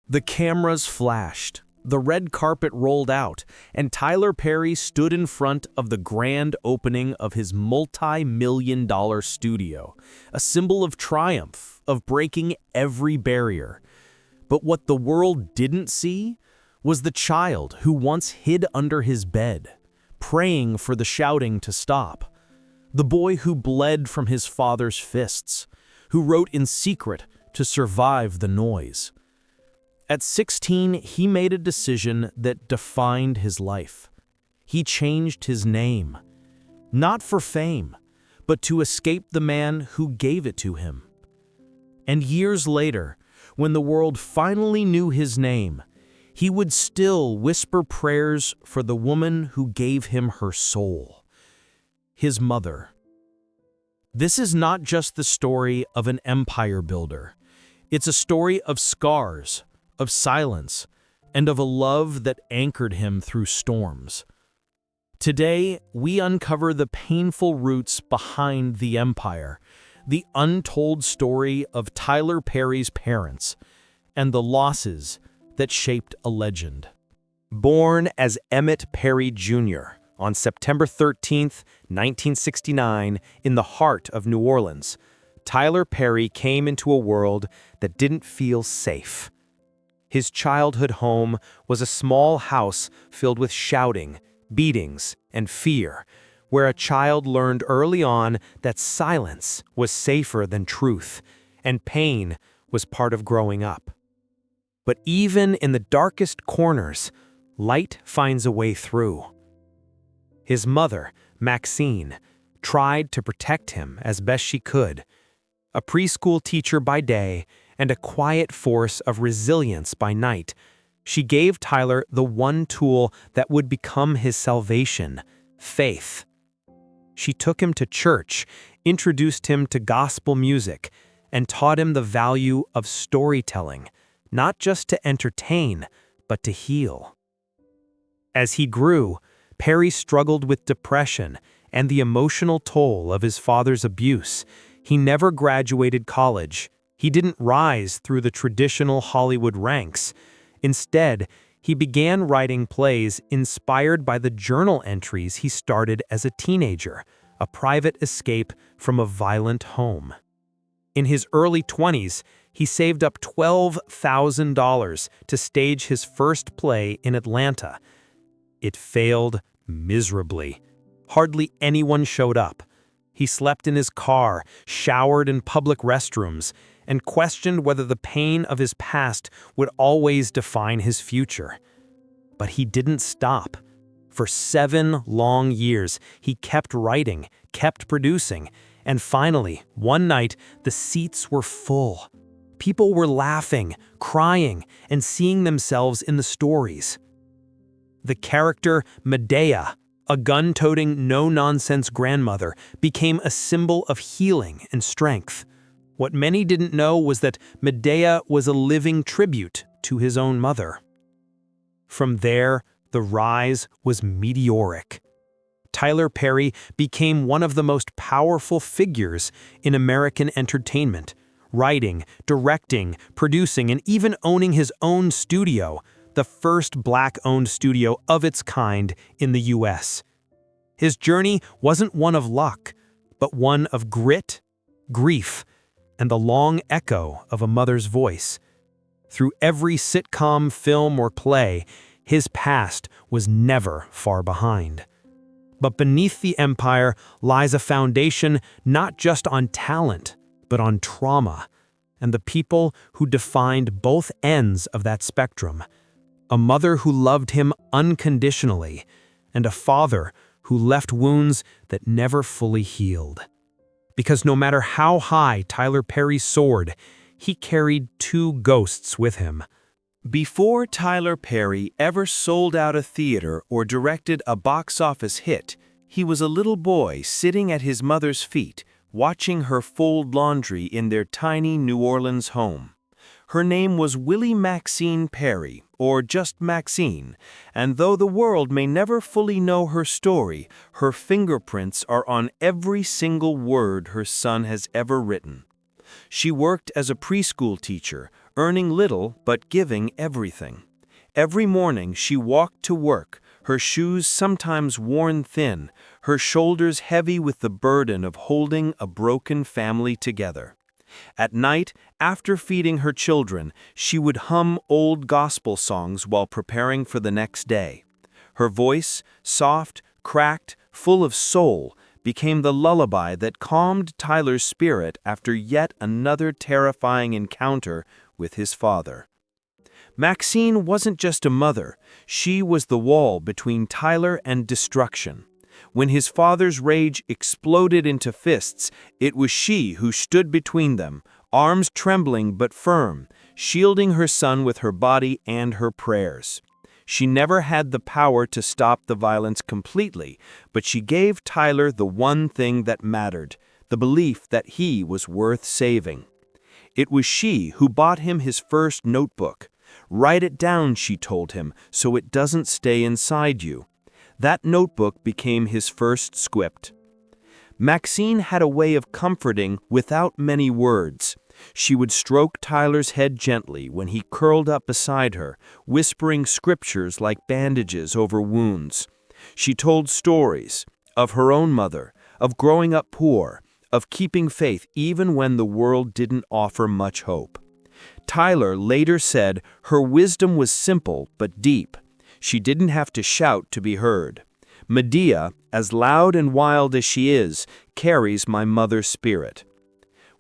The cameras flashed, the red carpet rolled out, and Tyler Perry stood in front of the grand opening of his multi-million-dollar studio, a symbol of triumph, of breaking every barrier. But what the world didn't see was the child who once hid under his bed, praying for the shouting to stop. The boy who bled from his father's fists, who wrote in secret to survive the noise. At 16, he made a decision that defined his life. He changed his name, not for fame, but to escape the man who gave it to him. And years later, when the world finally knew his name, he would still whisper prayers for the woman who gave him her soul, his mother. This is not just the story of an empire builder. It's a story of scars, of silence, and of a love that anchored him through storms. Today, we uncover the painful roots behind the empire, the untold story of Tyler Perry's parents, and the losses that shaped a legend. Born as Emmitt Perry Jr. on September 13, 1969, in the heart of New Orleans, Tyler Perry came into a world that didn't feel safe. His childhood home was a small house filled with shouting, beatings, and fear, where a child learned early on that silence was safer than truth, and pain was part of growing up. But even in the darkest corners, light finds a way through. His mother, Maxine, tried to protect him as best she could, a preschool teacher by day and a quiet force of resilience by night. She gave Tyler the one tool that would become his salvation: faith. She took him to church, introduced him to gospel music, and taught him the value of storytelling, not just to entertain, but to heal. As he grew, Perry struggled with depression and the emotional toll of his father's abuse. He never graduated college. He didn't rise through the traditional Hollywood ranks. Instead, he began writing plays inspired by the journal entries he started as a teenager, a private escape from a violent home. In his early 20s, he saved up $12,000 to stage his first play in Atlanta. It failed miserably. Hardly anyone showed up. He slept in his car, showered in public restrooms, and questioned whether the pain of his past would always define his future. But he didn't stop. For 7 long years, he kept writing, kept producing, and finally, one night, the seats were full. People were laughing, crying, and seeing themselves in the stories. The character Madea, a gun-toting, no-nonsense grandmother, became a symbol of healing and strength. What many didn't know was that Madea was a living tribute to his own mother. From there, the rise was meteoric. Tyler Perry became one of the most powerful figures in American entertainment, writing, directing, producing, and even owning his own studio, the first Black-owned studio of its kind in the U.S. His journey wasn't one of luck, but one of grit, grief, and the long echo of a mother's voice. Through every sitcom, film, or play, his past was never far behind. But beneath the empire lies a foundation not just on talent, but on trauma, and the people who defined both ends of that spectrum. A mother who loved him unconditionally, and a father who left wounds that never fully healed. Because no matter how high Tyler Perry soared, he carried 2 ghosts with him. Before Tyler Perry ever sold out a theater or directed a box office hit, he was a little boy sitting at his mother's feet, watching her fold laundry in their tiny New Orleans home. Her name was Willie Maxine Perry, or just Maxine, and though the world may never fully know her story, her fingerprints are on every single word her son has ever written. She worked as a preschool teacher, earning little but giving everything. Every morning she walked to work, her shoes sometimes worn thin, her shoulders heavy with the burden of holding a broken family together. At night, after feeding her children, she would hum old gospel songs while preparing for the next day. Her voice, soft, cracked, full of soul, became the lullaby that calmed Tyler's spirit after yet another terrifying encounter with his father. Maxine wasn't just a mother, she was the wall between Tyler and destruction. When his father's rage exploded into fists, it was she who stood between them, arms trembling but firm, shielding her son with her body and her prayers. She never had the power to stop the violence completely, but she gave Tyler the one thing that mattered, the belief that he was worth saving. It was she who bought him his first notebook. "Write it down," she told him, "so it doesn't stay inside you." That notebook became his first script. Maxine had a way of comforting without many words. She would stroke Tyler's head gently when he curled up beside her, whispering scriptures like bandages over wounds. She told stories of her own mother, of growing up poor, of keeping faith even when the world didn't offer much hope. Tyler later said her wisdom was simple but deep. She didn't have to shout to be heard. Madea, as loud and wild as she is, carries my mother's spirit.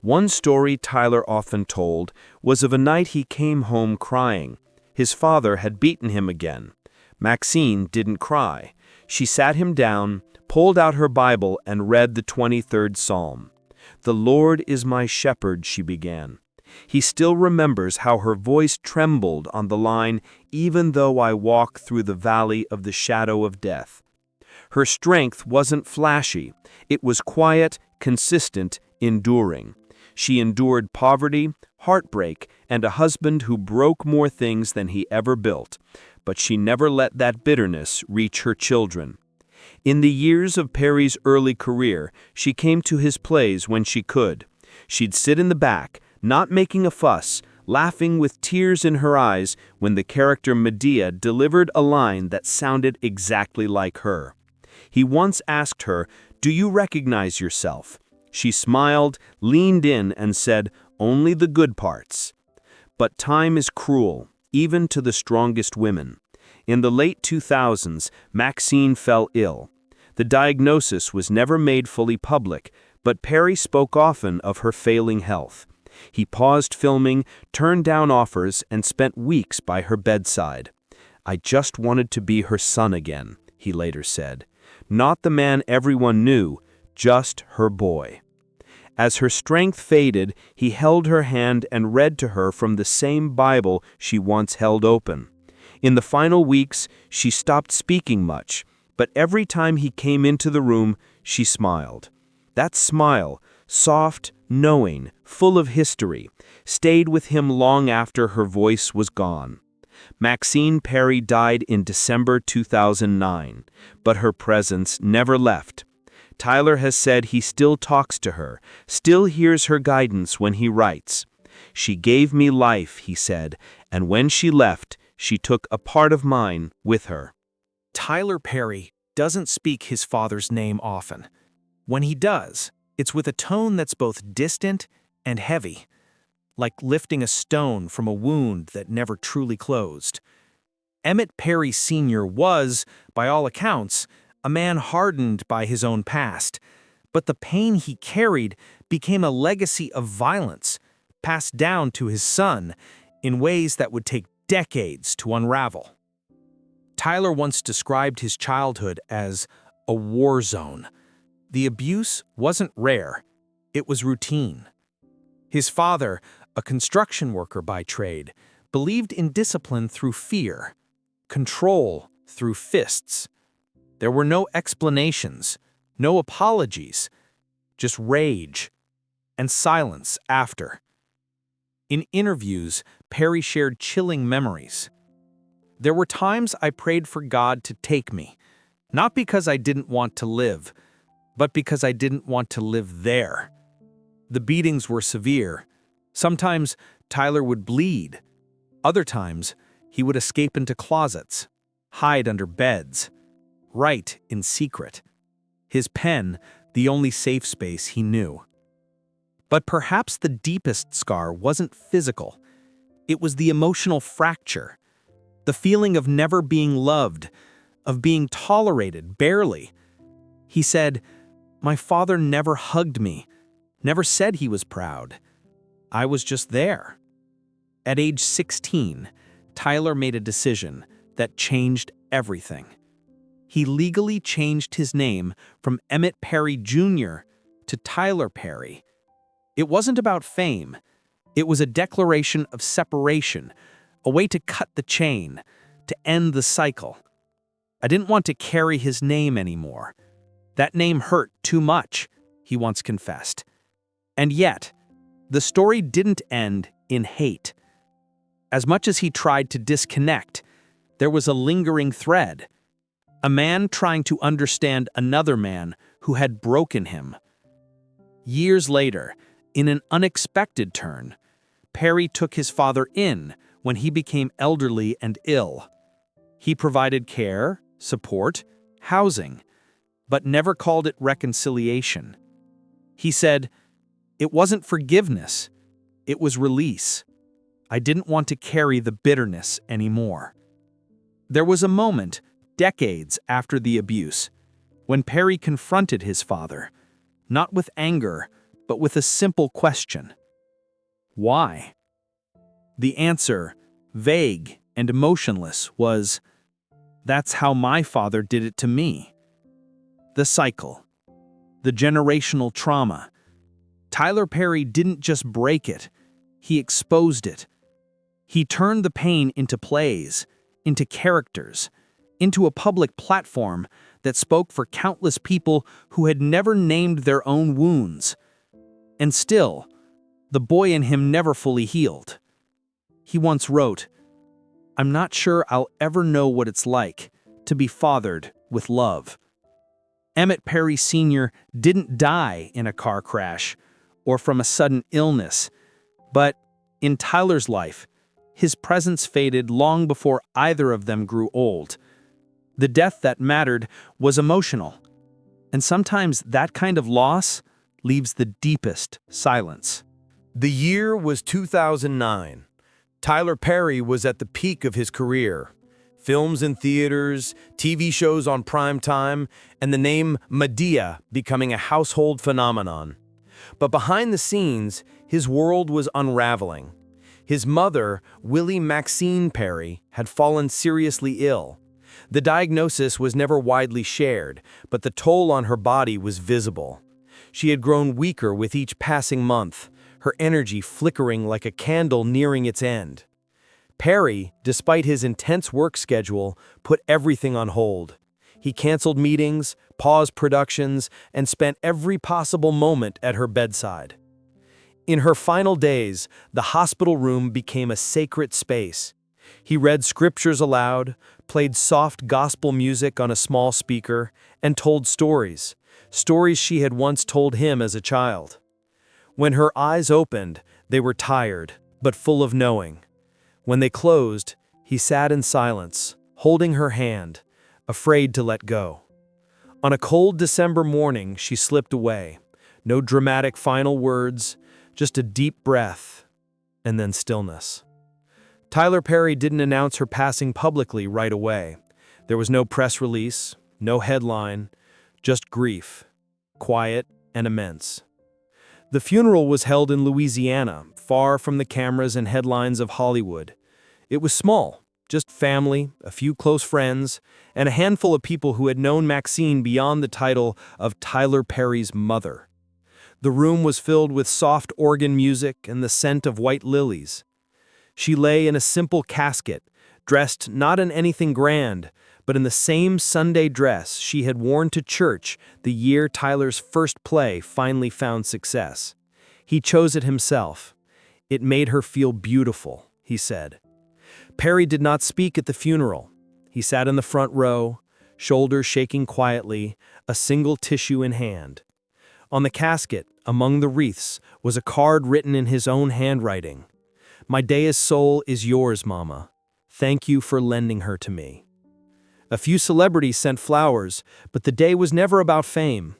One story Tyler often told was of a night he came home crying. His father had beaten him again. Maxine didn't cry. She sat him down, pulled out her Bible, and read the 23rd Psalm. "The Lord is my shepherd," she began. He still remembers how her voice trembled on the line, "Even though I walk through the valley of the shadow of death." Her strength wasn't flashy. It was quiet, consistent, enduring. She endured poverty, heartbreak, and a husband who broke more things than he ever built. But she never let that bitterness reach her children. In the years of Perry's early career, she came to his plays when she could. She'd sit in the back, not making a fuss, laughing with tears in her eyes when the character Madea delivered a line that sounded exactly like her. He once asked her, "Do you recognize yourself?" She smiled, leaned in, and said, "Only the good parts." But time is cruel, even to the strongest women. In the late 2000s, Maxine fell ill. The diagnosis was never made fully public, but Perry spoke often of her failing health. He paused filming, turned down offers, and spent weeks by her bedside. "I just wanted to be her son again," he later said. Not the man everyone knew, just her boy. As her strength faded, he held her hand and read to her from the same Bible she once held open. In the final weeks, she stopped speaking much, but every time he came into the room, she smiled. That smile, soft, knowing, full of history, stayed with him long after her voice was gone. Maxine Perry died in December 2009, but her presence never left. Tyler has said he still talks to her, still hears her guidance when he writes. "She gave me life," he said, "and when she left, she took a part of mine with her." Tyler Perry doesn't speak his father's name often. When he does, it's with a tone that's both distant and heavy, like lifting a stone from a wound that never truly closed. Emmitt Perry Sr. was, by all accounts, a man hardened by his own past, but the pain he carried became a legacy of violence, passed down to his son in ways that would take decades to unravel. Tyler once described his childhood as a war zone. The abuse wasn't rare, it was routine. His father, a construction worker by trade, believed in discipline through fear, control through fists. There were no explanations, no apologies, just rage and silence after. In interviews, Perry shared chilling memories. "There were times I prayed for God to take me, not because I didn't want to live, but because I didn't want to live there. The beatings were severe, sometimes Tyler would bleed. Other times, he would escape into closets, hide under beds, write in secret. His pen, the only safe space he knew. But perhaps the deepest scar wasn't physical. It was the emotional fracture. The feeling of never being loved, of being tolerated, barely. He said, "My father never hugged me, never said he was proud. I was just there." At age 16, Tyler made a decision that changed everything. He legally changed his name from Emmitt Perry Jr. to Tyler Perry. It wasn't about fame. It was a declaration of separation, a way to cut the chain, to end the cycle. "I didn't want to carry his name anymore. That name hurt too much," he once confessed. And yet, the story didn't end in hate. As much as he tried to disconnect, there was a lingering thread. A man trying to understand another man who had broken him. Years later, in an unexpected turn, Perry took his father in when he became elderly and ill. He provided care, support, housing, but never called it reconciliation. He said, "It wasn't forgiveness, it was release. I didn't want to carry the bitterness anymore." There was a moment, decades after the abuse, when Perry confronted his father, not with anger, but with a simple question. Why? The answer, vague and emotionless, was, "That's how my father did it to me." The cycle. The generational trauma. Tyler Perry didn't just break it, he exposed it. He turned the pain into plays, into characters, into a public platform that spoke for countless people who had never named their own wounds. And still, the boy in him never fully healed. He once wrote, "I'm not sure I'll ever know what it's like to be fathered with love." Emmitt Perry Sr. didn't die in a car crash or from a sudden illness, but in Tyler's life, his presence faded long before either of them grew old. The death that mattered was emotional, and sometimes that kind of loss leaves the deepest silence. The year was 2009. Tyler Perry was at the peak of his career. Films in theaters, TV shows on prime time, and the name Madea becoming a household phenomenon. But behind the scenes, his world was unraveling. His mother, Maxine Perry, had fallen seriously ill. The diagnosis was never widely shared, but the toll on her body was visible. She had grown weaker with each passing month, her energy flickering like a candle nearing its end. Perry, despite his intense work schedule, put everything on hold. He canceled meetings, paused productions, and spent every possible moment at her bedside. In her final days, the hospital room became a sacred space. He read scriptures aloud, played soft gospel music on a small speaker, and told stories she had once told him as a child. When her eyes opened, they were tired, but full of knowing. When they closed, he sat in silence, holding her hand, afraid to let go. On a cold December morning, she slipped away. No dramatic final words, just a deep breath, and then stillness. Tyler Perry didn't announce her passing publicly right away. There was no press release, no headline, just grief, quiet and immense. The funeral was held in Louisiana, far from the cameras and headlines of Hollywood. It was small, just family, a few close friends, and a handful of people who had known Maxine beyond the title of Tyler Perry's mother. The room was filled with soft organ music and the scent of white lilies. She lay in a simple casket, dressed not in anything grand, but in the same Sunday dress she had worn to church the year Tyler's first play finally found success. He chose it himself. It made her feel beautiful, he said. Perry did not speak at the funeral. He sat in the front row, shoulders shaking quietly, a single tissue in hand. On the casket, among the wreaths, was a card written in his own handwriting. Madea's soul is yours, Mama. Thank you for lending her to me. A few celebrities sent flowers, but the day was never about fame.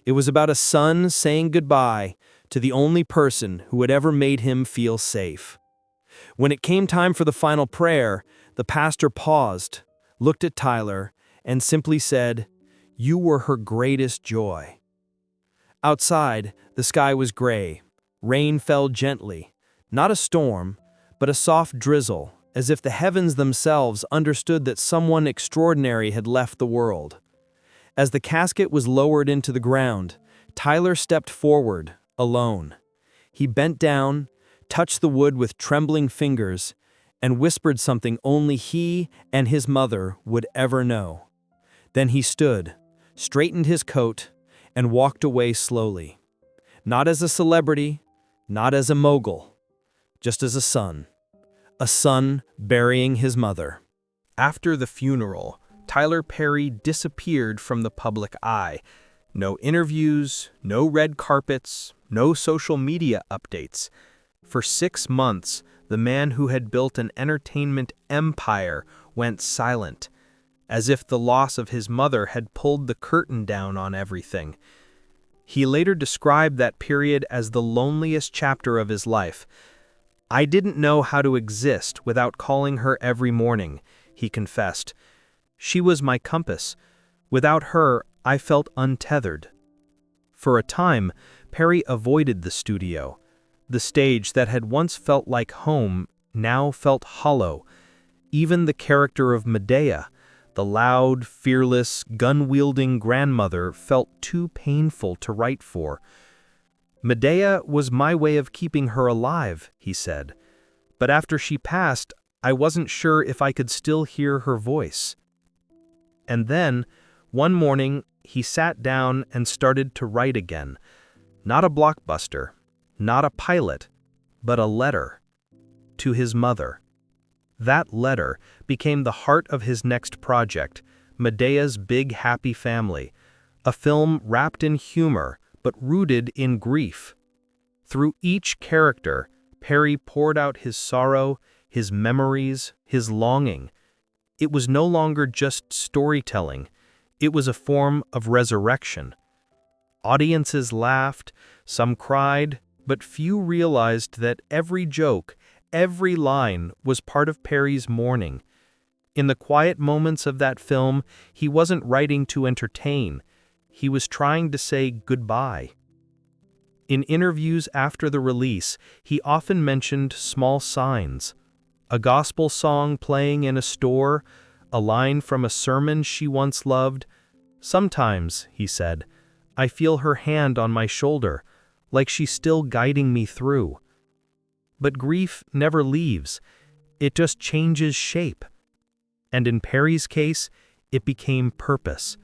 It was about a son saying goodbye to the only person who had ever made him feel safe. When it came time for the final prayer, the pastor paused, looked at Tyler, and simply said, "You were her greatest joy." Outside, the sky was gray. Rain fell gently, not a storm, but a soft drizzle, as if the heavens themselves understood that someone extraordinary had left the world. As the casket was lowered into the ground, Tyler stepped forward, alone. He bent down, touched the wood with trembling fingers, and whispered something only he and his mother would ever know. Then he stood, straightened his coat, and walked away slowly. Not as a celebrity, not as a mogul, just as a son burying his mother. After the funeral, Tyler Perry disappeared from the public eye. No interviews, no red carpets, no social media updates. For 6 months, the man who had built an entertainment empire went silent, as if the loss of his mother had pulled the curtain down on everything. He later described that period as the loneliest chapter of his life. "I didn't know how to exist without calling her every morning," he confessed. "She was my compass. Without her, I felt untethered." For a time, Perry avoided the studio. The stage that had once felt like home now felt hollow. Even the character of Madea, the loud, fearless, gun-wielding grandmother, felt too painful to write for. "Madea was my way of keeping her alive," he said. "But after she passed, I wasn't sure if I could still hear her voice." And then, one morning, he sat down and started to write again. Not a blockbuster, not a pilot, but a letter to his mother. That letter became the heart of his next project, Madea's Big Happy Family, a film wrapped in humor but rooted in grief. Through each character, Perry poured out his sorrow, his memories, his longing. It was no longer just storytelling, it was a form of resurrection. Audiences laughed, some cried, but few realized that every joke, every line was part of Perry's mourning. In the quiet moments of that film, he wasn't writing to entertain. He was trying to say goodbye. In interviews after the release, he often mentioned small signs. A gospel song playing in a store, a line from a sermon she once loved. "Sometimes," he said, "I feel her hand on my shoulder, like she's still guiding me through." But grief never leaves. It just changes shape. And in Perry's case, it became purpose.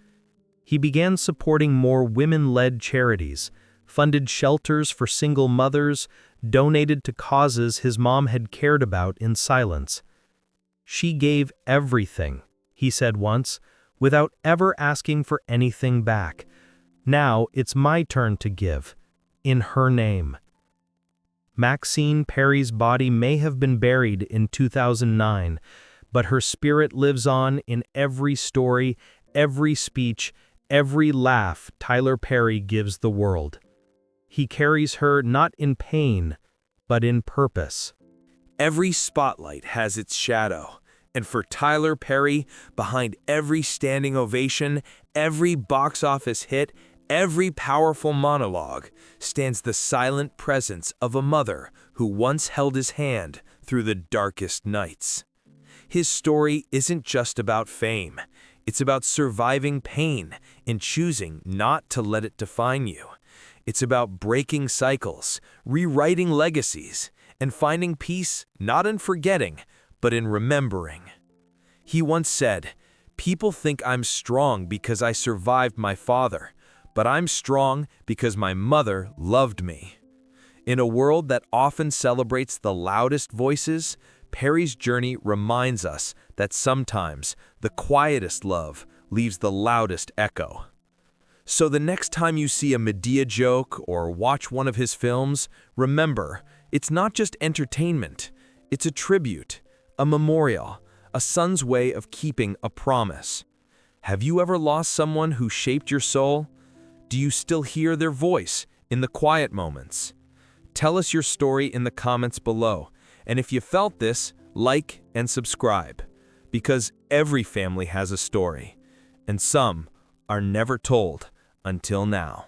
He began supporting more women-led charities, funded shelters for single mothers, donated to causes his mom had cared about in silence. "She gave everything," he said once, "without ever asking for anything back. Now it's my turn to give, in her name." Maxine Perry's body may have been buried in 2009, but her spirit lives on in every story, every speech, every laugh Tyler Perry gives the world. He carries her not in pain, but in purpose. Every spotlight has its shadow, and for Tyler Perry, behind every standing ovation, every box office hit, every powerful monologue, stands the silent presence of a mother who once held his hand through the darkest nights. His story isn't just about fame. It's about surviving pain and choosing not to let it define you. It's about breaking cycles, rewriting legacies, and finding peace not in forgetting, but in remembering. He once said, "People think I'm strong because I survived my father, but I'm strong because my mother loved me." In a world that often celebrates the loudest voices, Perry's journey reminds us that sometimes the quietest love leaves the loudest echo. So the next time you see a Madea joke or watch one of his films, remember, it's not just entertainment, It's a tribute, a memorial, a son's way of keeping a promise. Have you ever lost someone who shaped your soul? Do you still hear their voice in the quiet moments? Tell us your story in the comments below. And if you felt this, like and subscribe. Because every family has a story, and some are never told until now.